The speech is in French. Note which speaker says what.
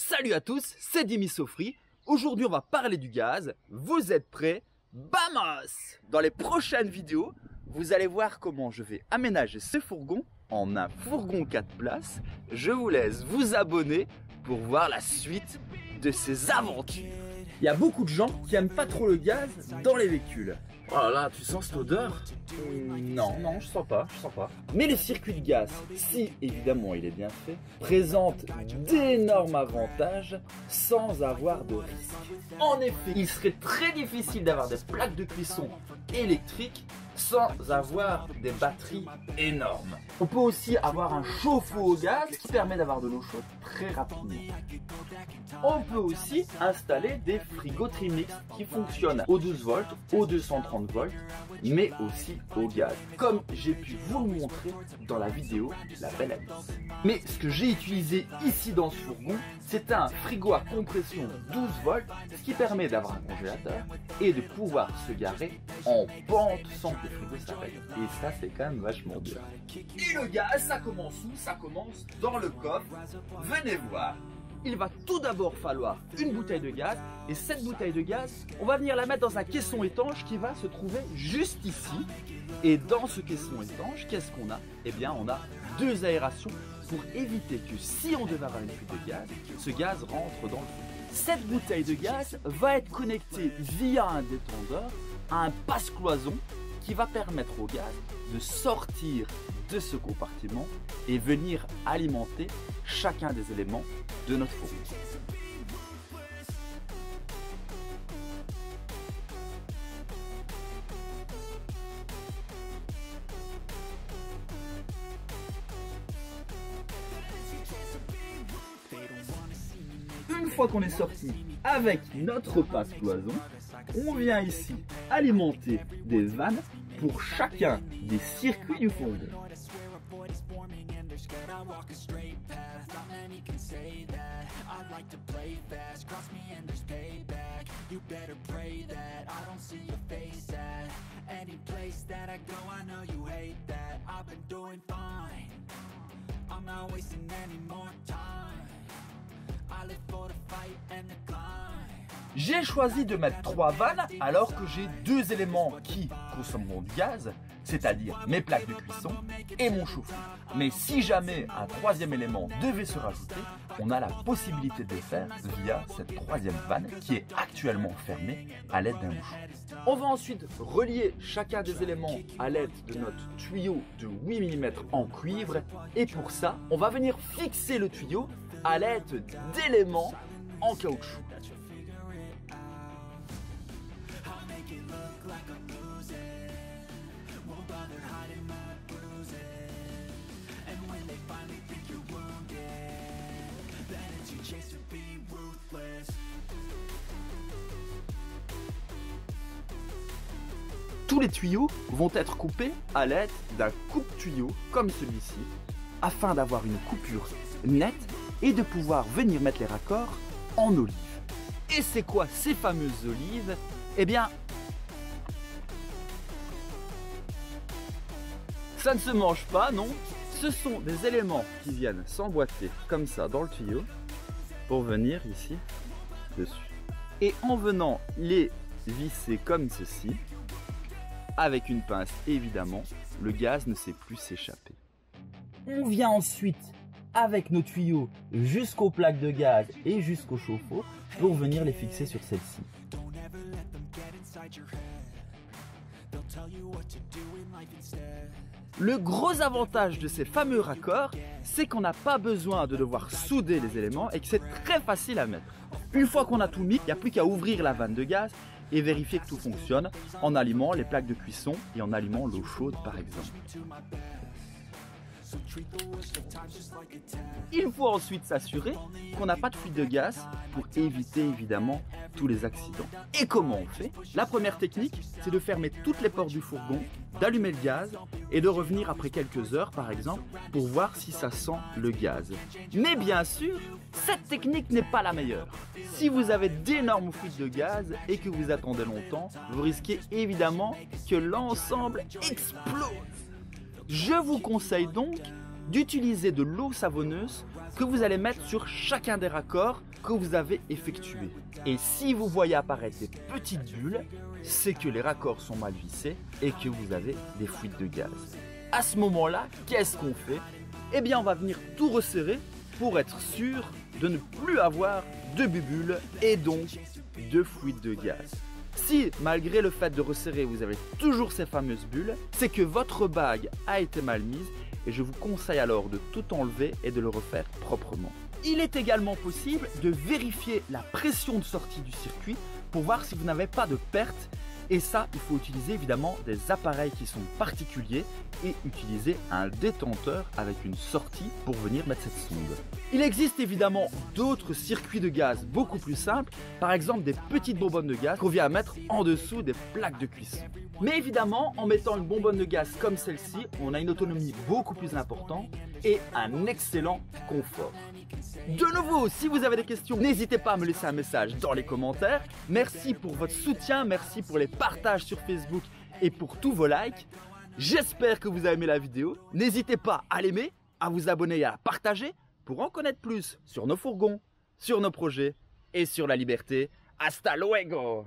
Speaker 1: Salut à tous, c'est Dimi Sofri. Aujourd'hui on va parler du gaz. Vous êtes prêts? Vamos! Dans les prochaines vidéos, vous allez voir comment je vais aménager ce fourgon en un fourgon 4 places. Je vous laisse vous abonner pour voir la suite de ces aventures. Il y a beaucoup de gens qui aiment pas trop le gaz dans les véhicules. Oh là là, tu sens cette odeur? Non, je sens pas. Mais le circuit de gaz, si évidemment il est bien fait, présente d'énormes avantages sans avoir de risque. En effet, il serait très difficile d'avoir des plaques de cuisson électriques sans avoir des batteries énormes. On peut aussi avoir un chauffe-eau au gaz qui permet d'avoir de l'eau chaude très rapidement. On peut aussi installer des frigos Trimix qui fonctionnent au 12 volts, au 230 volts, mais aussi au gaz, comme j'ai pu vous le montrer dans la vidéo La Belle Alice. Mais ce que j'ai utilisé ici dans ce fourgon, c'est un frigo à compression 12 volts, ce qui permet d'avoir un congélateur et de pouvoir se garer en pente sans que le frigo s'arrête. Et ça, c'est quand même vachement bien. Et le gaz, ça commence où? Ça commence dans le coffre. Venez voir. Il va tout d'abord falloir une bouteille de gaz, et cette bouteille de gaz, on va venir la mettre dans un caisson étanche qui va se trouver juste ici. Et dans ce caisson étanche, qu'est-ce qu'on a? Eh bien, on a deux aérations pour éviter que si on devait avoir une fuite de gaz, ce gaz rentre dans le feu. Cette bouteille de gaz va être connectée via un détendeur à un passe-cloison qui va permettre au gaz de sortir de ce compartiment et venir alimenter chacun des éléments de notre fourgon. Une fois qu'on est sorti avec notre passe-cloison, on vient ici alimenter des vannes pour chacun des circuits du fourgon. J'ai choisi de mettre 3 vannes alors que j'ai 2 éléments qui consommeront du gaz, c'est-à-dire mes plaques de cuisson et mon chauffe-eau. Mais si jamais un 3e élément devait se rajouter, on a la possibilité de le faire via cette 3e vanne qui est actuellement fermée à l'aide d'un bouchon. On va ensuite relier chacun des éléments à l'aide de notre tuyau de 8 mm en cuivre, et pour ça, on va venir fixer le tuyau à l'aide d'éléments en caoutchouc. Tous les tuyaux vont être coupés à l'aide d'un coupe-tuyau comme celui-ci, afin d'avoir une coupure nette et de pouvoir venir mettre les raccords en olive. Et c'est quoi ces fameuses olives? Eh bien, ça ne se mange pas, non. Ce sont des éléments qui viennent s'emboîter comme ça dans le tuyau pour venir ici dessus. Et en venant les visser comme ceci, avec une pince évidemment, le gaz ne sait plus s'échapper. On vient ensuite avec nos tuyaux jusqu'aux plaques de gaz et jusqu'au chauffe-eau pour venir les fixer sur celle-ci. Le gros avantage de ces fameux raccords, c'est qu'on n'a pas besoin de devoir souder les éléments et que c'est très facile à mettre. Une fois qu'on a tout mis, il n'y a plus qu'à ouvrir la vanne de gaz et vérifier que tout fonctionne en allumant les plaques de cuisson et en allumant l'eau chaude par exemple. Il faut ensuite s'assurer qu'on n'a pas de fuite de gaz pour éviter évidemment tous les accidents. Et comment on fait? La première technique, c'est de fermer toutes les portes du fourgon, d'allumer le gaz et de revenir après quelques heures par exemple pour voir si ça sent le gaz. Mais bien sûr, cette technique n'est pas la meilleure. Si vous avez d'énormes fuites de gaz et que vous attendez longtemps, vous risquez évidemment que l'ensemble explose. Je vous conseille donc d'utiliser de l'eau savonneuse que vous allez mettre sur chacun des raccords que vous avez effectué. Et si vous voyez apparaître des petites bulles, c'est que les raccords sont mal vissés et que vous avez des fuites de gaz. À ce moment-là, qu'est-ce qu'on fait? Eh bien, on va venir tout resserrer pour être sûr de ne plus avoir de bulles et donc de fuites de gaz. Si, malgré le fait de resserrer, vous avez toujours ces fameuses bulles, c'est que votre bague a été mal mise et je vous conseille alors de tout enlever et de le refaire proprement. Il est également possible de vérifier la pression de sortie du circuit pour voir si vous n'avez pas de perte. Et ça, il faut utiliser évidemment des appareils qui sont particuliers et utiliser un détenteur avec une sortie pour venir mettre cette sonde. Il existe évidemment d'autres circuits de gaz beaucoup plus simples, par exemple des petites bonbonnes de gaz qu'on vient à mettre en dessous des plaques de cuisson. Mais évidemment, en mettant une bonbonne de gaz comme celle-ci, on a une autonomie beaucoup plus importante et un excellent confort. De nouveau, si vous avez des questions, n'hésitez pas à me laisser un message dans les commentaires. Merci pour votre soutien, merci pour les partages sur Facebook et pour tous vos likes. J'espère que vous avez aimé la vidéo. N'hésitez pas à l'aimer, à vous abonner et à la partager pour en connaître plus sur nos fourgons, sur nos projets et sur la liberté. Hasta luego!